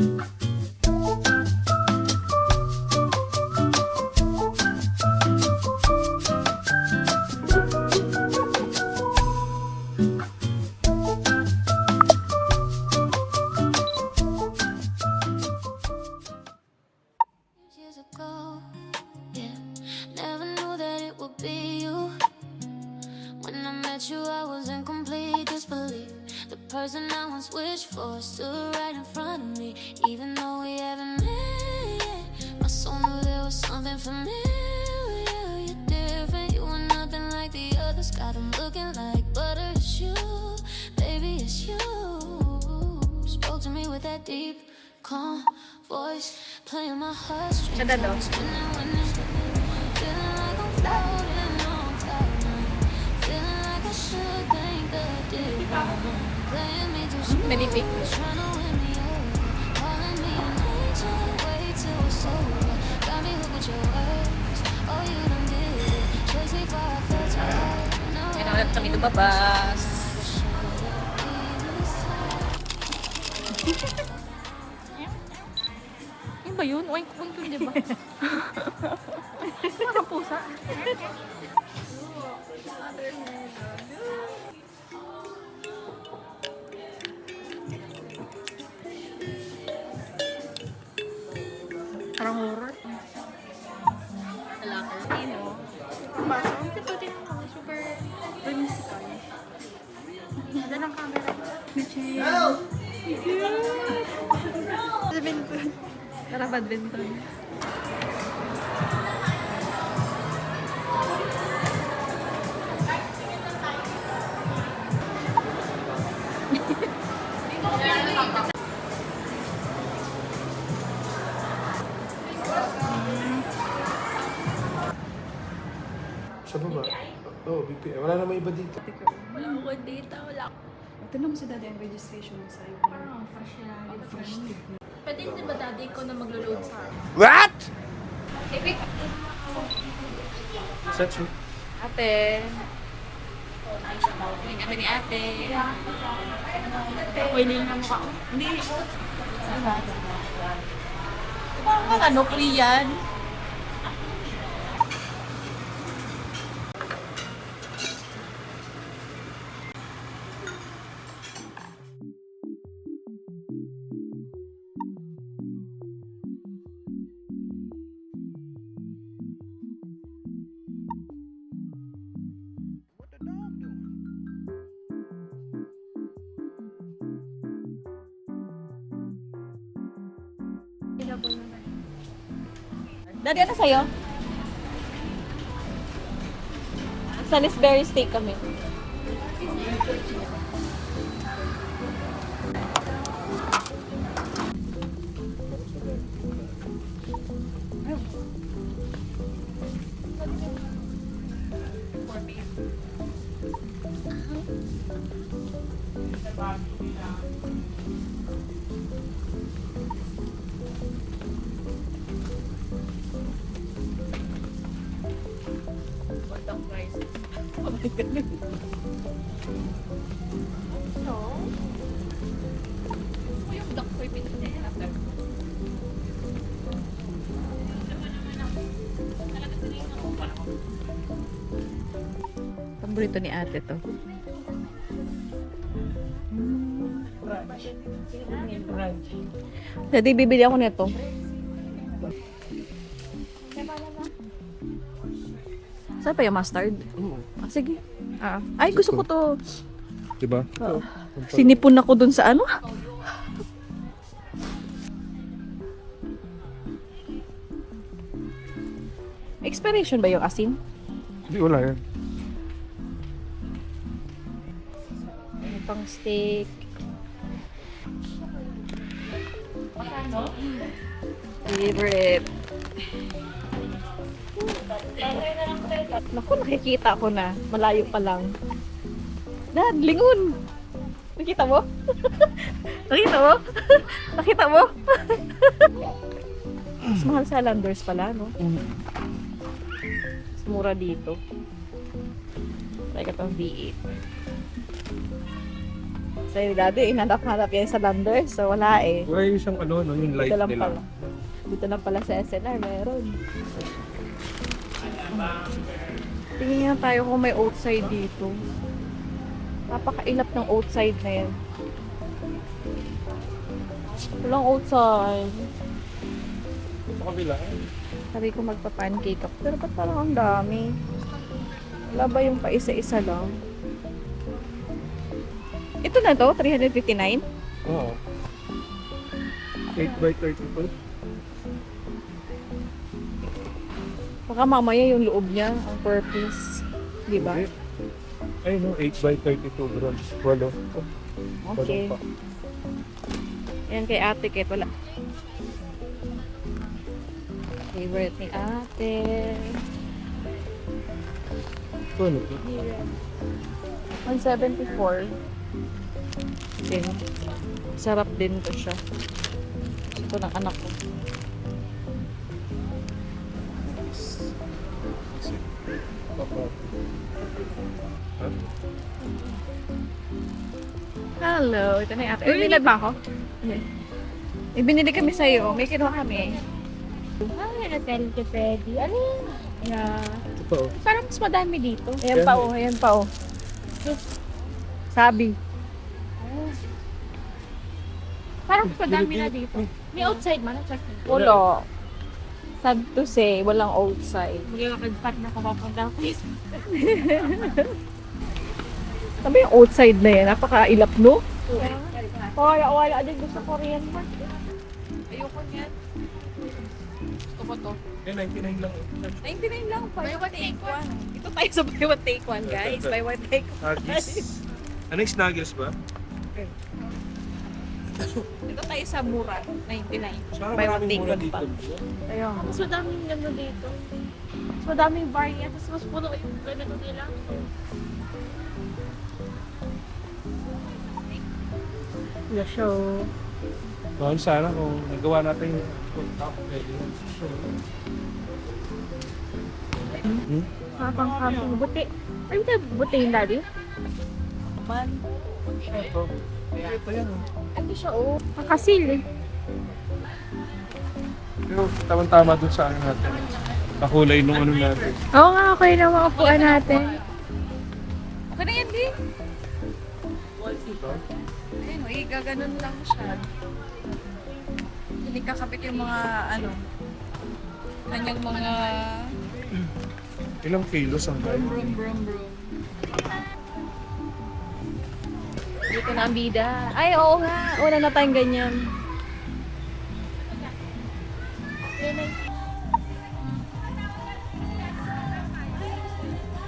Years ago, yeah, never knew that it would be you. When I met you, I was in complete disbelief. The person I once wished for stood right in front of me. Even though we haven't met yet, my soul knew there was something familiar. You're different, you were nothing like the others. Got 'em looking like butter. It's you, baby, it's you. Spoke to me with that deep, calm voice, playing my heartstrings. Ganda daw. Spinning when it's feeling like I'm floating on cloud nine. Feeling like I should thank the divine. Playing me too smooth, Benefit. trying to win me over. Calling me an angel, wait till it's over. Got me hooked with your words, oh you done did it. Chase me far, I felt so high. Now Kaya na ulit kami lumabas. Ano ba yun? Oink oink yun, di ba? Parang pusa. Parang horror. Alakal. Ayun o. Basta, ang cute din ako. Super whimsical. Ganda ng camera. Michelle. Badminton. Tara, badminton. Sa baba? Oo, BPI. Wala namang iba dito. Wala ko data, wala ko. Tignan mo si daddy ang registration mo sa'yo. Parang fresh na. Fresh degree. Pwede hindi ba daddy ko na maglo-load sa akin? What? Epic. Search mo. Ate. May kami ni ate. Wailing na mukha ko. Hindi. Parang ano, Korean. Daddy, ano sa'yo? Salisbury steak kami. Paborito ni ate to. Daddy, bibili ako nito. Saan pa yung mustard? Ah, sige. Ay, gusto ko to. Diba? Sinipon ako dun sa ano? Expiration ba yung asin? Hindi, wala yan. Ano pang steak? Favorite. Naku, nakikita ko na. Malayo pa lang. Dad, lingon! Nakita mo? Nakita mo? Nakita mo? Mas mahal sa Landers pala, no? Mas mura dito. Try ka itong V8. Kaya dati, hanap-hanap yan sa Landers. So, wala eh. Wala yung isang ano, no, yung light Dito lang nila. pala. Dito lang pala sa SNR, meron. Tingin nga tayo kung may outside dito. Napakailap ng outside na yan. Walang outside. Sa kabila. Sabi ko magpa-pancake ako. Pero ba't parang ang dami? Wala ba yung pa isa-isa lang? Ito na to, 359? Oo. 8 by 32. Baka mamaya yung loob niya, ang per piece. Di ba? Ay no, 8 by 32 grams. Walo. Okay. Ayan kay ate, kahit wala. Favorite ni ate. Ito ano to? 174. Din. Sarap din to siya. Ito ng anak ko. Ha? Hello, ito na yung ate. Uy, nilag ba ako? Okay. May binili kami sa'yo. May kinuha kami. Ay, natel to Freddy. Ano yun? Yeah. Ito pa oh. Parang mas madami dito. Ayan pa oh, ayan pa oh. Sabi. Parang mas madami na dito. May outside man, check mo. Wala. Sad to say, walang outside. Magkakagpat na kapapunta ko. Sabi yung outside na yan, napakailap no? Wala din gusto Korean man. Ayoko niyan. Gusto ko to. Eh, 99 lang. 99 lang. Buy one take one. Ito tayo sa buy one take one guys. Buy one take one. Huggies. Ano yung Snuggles ba? Ito tayo sa mura. 99. Parang Buy one maraming take mura one pa. dito. Ayun. Mas madaming ano dito. Mas madaming variant. Mas puno yung ganito nila. The show. Mahal sana kung nagawa natin yung top value. Habang camping. Buti. Ay, ito buti yung daddy. Ito. Ito yan. Oh. Ano siya, oh. Makasil eh. Pero tama-tama dun sa ano natin. Kakulay nung ano natin. Oo nga, okay na mga upuan natin. Okay na yan din. Ito. Ayun, gaganon lang siya. Hindi kakabit yung mga ano, kanyang mga Ilang kilos ang brum brum brum brum. Dito na ang bida. Ay, oo nga. Wala na tayong ganyan.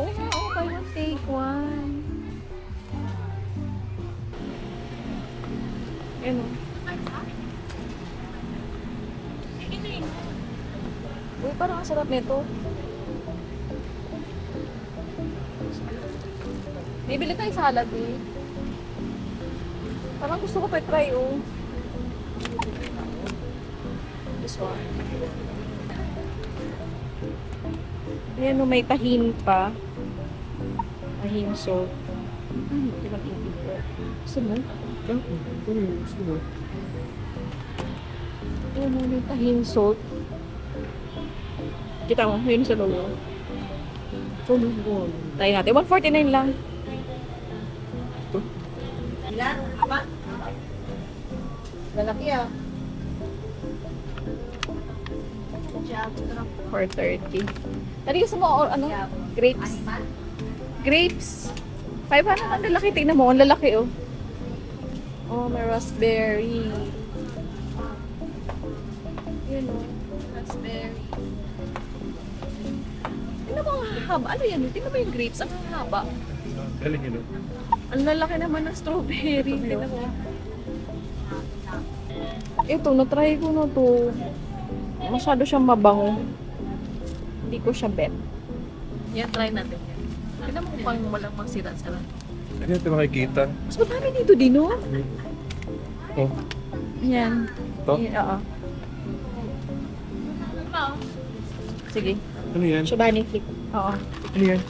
Oo nga, oo. Buy one, take one. Ayun o. Uy, parang ang sarap nito. Bibili tayo salad eh. Parang gusto ko pa try oh. This one. Ayan oh, may tahin pa. Tahin salt. Hindi lang ibig ko. Gusto mo? Sino? Ayan mo, may tahin salt. Kita mo, yun sa loob. Tayo natin. 149 lang. Ito? Lalaki ah. 430. Tari gusto mo or ano? Grapes. Grapes. 500 ang lalaki. Tingnan mo, ang lalaki oh. Oh, may raspberry. Yun oh. Raspberry. Tingnan mo ang haba. Ano yan? Tingnan mo yung grapes. Ang haba. Galing yun. Ang lalaki naman ng strawberry. Tingnan mo. Ito, na-try ko na to. Masyado siyang mabango. Hindi ko siya bet. Yan, try natin yan. Tignan mo kung pang walang magsira-sira. Ano ito makikita? Mas madami dito din, no? Oh. Yan. Ito? Yan, oo. Sige. Ano yan? Shubani flip. Oo. Ano yan?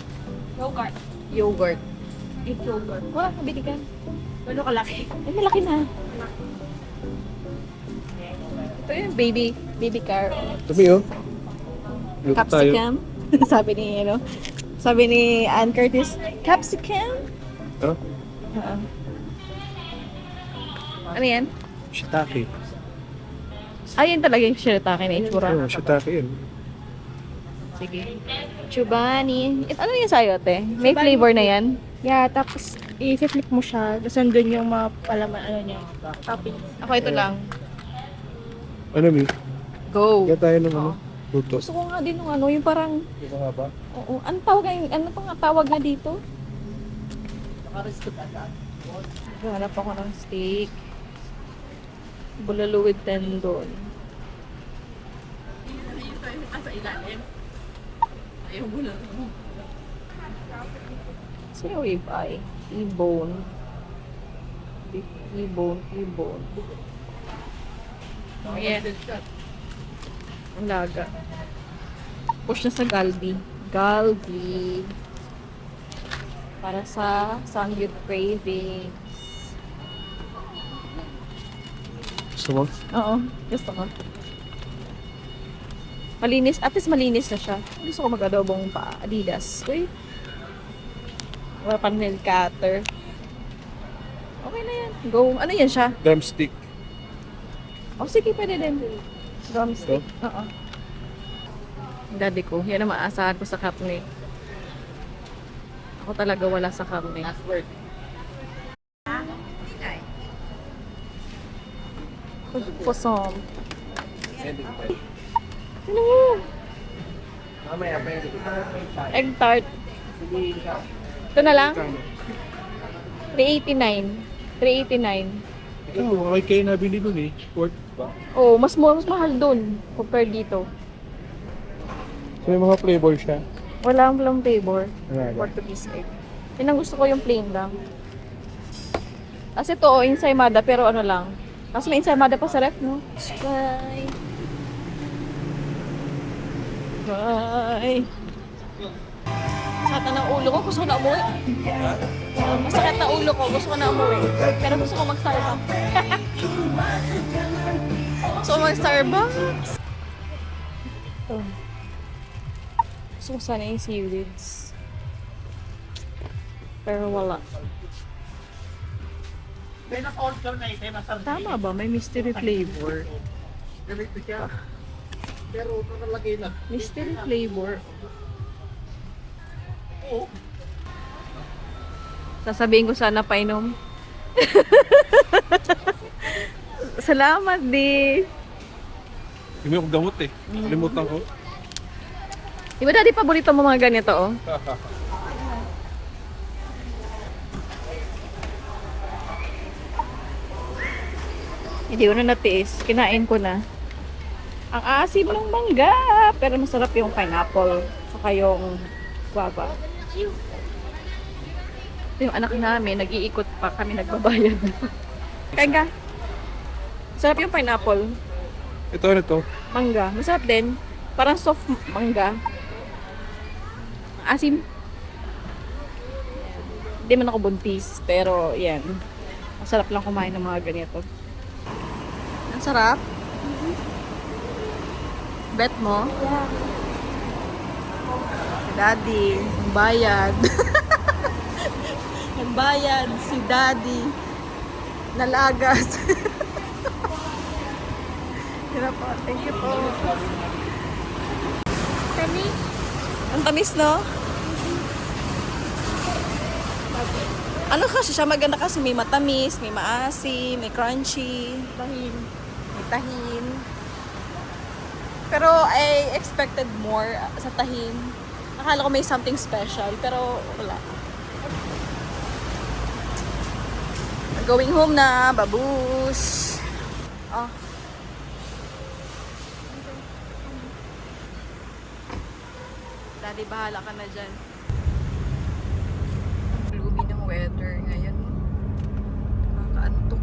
Yogurt. Yogurt. Eat yogurt. Wala, nabili ka. Gano'n kalaki? Ay, malaki na. Ito yung baby car. Dami oh. Luto tayo. Capsicum. Sabi ni Ann Curtis, capsicum? Oh? Oo. Ano yan? Shiitake. Ayun talaga yung shirataki na itsura. Oh, shiitake yun. Sige. Chubani. Ano yung sayote? May flavor na yan? Yeah, tapos i-flip mo siya. Tapos nandun yung mga palaman, ano niya, toppings. Ako ito lang. Ano, Mi? Go. Kaya tayo ng ano? Luto. Gusto ko nga din ng ano, yung parang, Ito nga ba? oo, ano pang tawag na dito? Hanap ako ng steak. Bulalo with tendon. Ayaw bulalo. Sino ribeye? T-bone. Beef T-bone, T-bone. Oh, yeah. Ang laga. Push na sa Galbi. Galbi. Para sa Sangyup cravings. Gusto mo? Oo, gusto ko. Malinis, at least malinis na siya. Gusto ko mag-adobong pa Adidas. Uy. Wala pa nail cutter. Okay na yan. Go. Ano yan siya? Drumstick. Oh, sige, pwede din. Drumstick. Oo. Daddy ko. Yan ang maasahan ko sa karne. Ako talaga wala sa karne. Posom. Ano mo? Mamaya pa yun. Egg tart. Ito na lang? 389. 389. Ikaw, okay kayo nabili dun eh. Worth ba? Oh, mas mahal dun compared dito. So may mga flavor siya. Walang flavor. Wala. Portuguese egg. Yan ang gusto ko yung plain lang. Kasi ito, oh, ensaymada, pero ano lang. Tapos may ensaymada pa sa ref, no? Bye. Bye. Sakit ng ulo ko, gusto ko na umuwi. Masakit na ulo ko, gusto ko na umuwi. Pero gusto ko mag-Starbucks. Gusto ko mag-Starbucks. Oh. Gusto ko sana yung seaweeds. Pero wala. Tama ba? May mystery flavor. Mystery flavor. Sasabihin ko sana painom. Salamat, di. Hindi mo gamot eh. Limutan ko. Di ba dati paborito mo mga ganito, oh? Hindi ko na natiis. Kinain ko na. Ang asim ng mangga. Pero masarap yung pineapple. Saka yung guava. Yung anak namin, nag-iikot pa kami nagbabayad. Kain ka. Masarap yung pineapple. Ito ano to? Mangga. Masarap din. Parang soft mangga. Asim. Hindi man ako buntis. Pero yan. Masarap lang kumain ng mga ganito. Ang sarap. Bet mo? Yeah. Daddy. Ang bayad. Nagbayad si Daddy. Nalagas. Hirap po. Thank you po. Tamis. Ang tamis, no? Ano kasi siya? Maganda kasi may matamis, may maasim, may crunchy, Tahin. may tahin. Pero I expected more sa tahin. Akala ko may something special, pero wala. Going home na, babus. Oh. Daddy, bahala ka na dyan. Gloomy ng weather ngayon. Nakakaantok.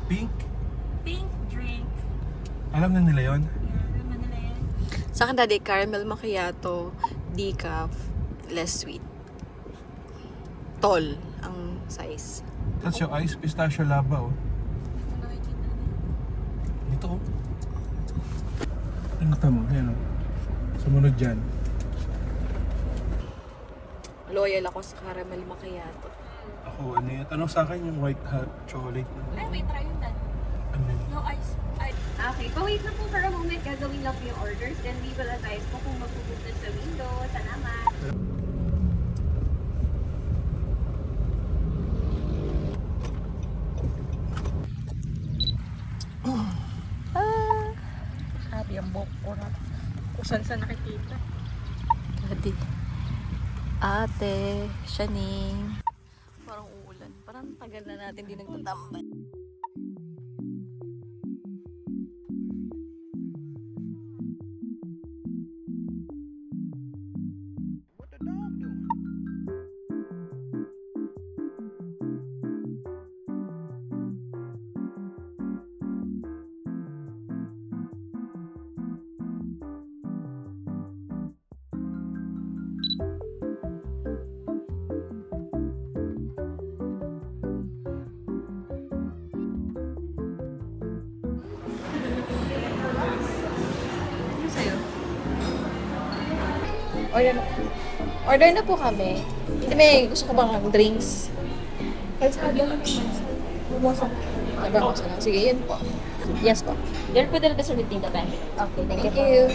Pink? Pink drink. Alam na nila yon. Ano nila yan? Sa akin, daddy, caramel macchiato, decaf, less sweet. Tall ang size. That's yung ice pistachio lava, oh. Dito, oh. Ano tamo? Yan, oh. Sumunod dyan. Loyal ako sa caramel macchiato. Ako, ano yan? Tanong sa akin yung white hot chocolate. Ay, wait, try yun dad. Ano yun? No ice. Okay, pa-wait na po for a moment. Gagawin lang po yung orders. Then we will advise po kung magpupunta sa window. Salamat. Sabi ang buhok ko na. Kung saan sa nakikita. Daddy. Ate, Shaning. Parang uulan. Parang tagal na natin din nagtatambay. Order na po kami. Hindi, may gusto ko bang drinks? Bumasa. Bumasa lang. Sige, yun po. Yes po. There po the serving the bank. Okay, thank you.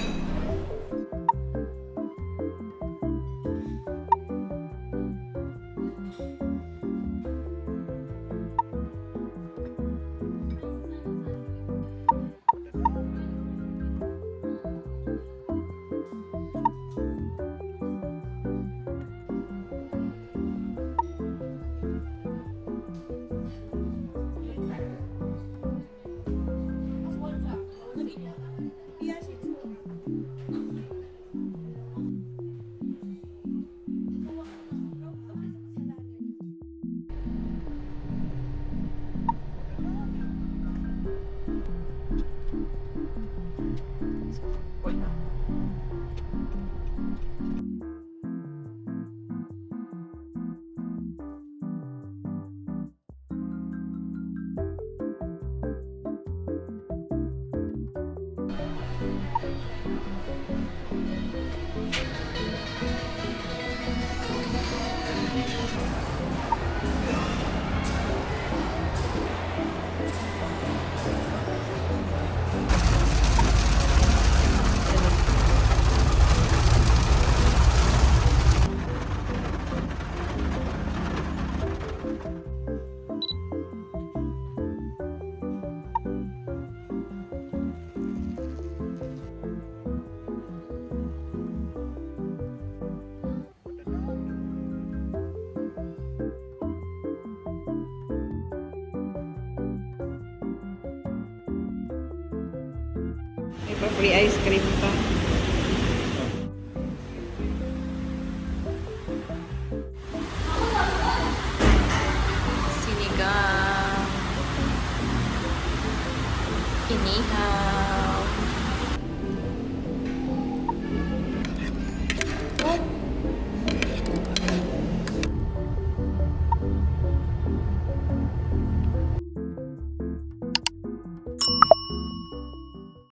May pa free ice cream pa.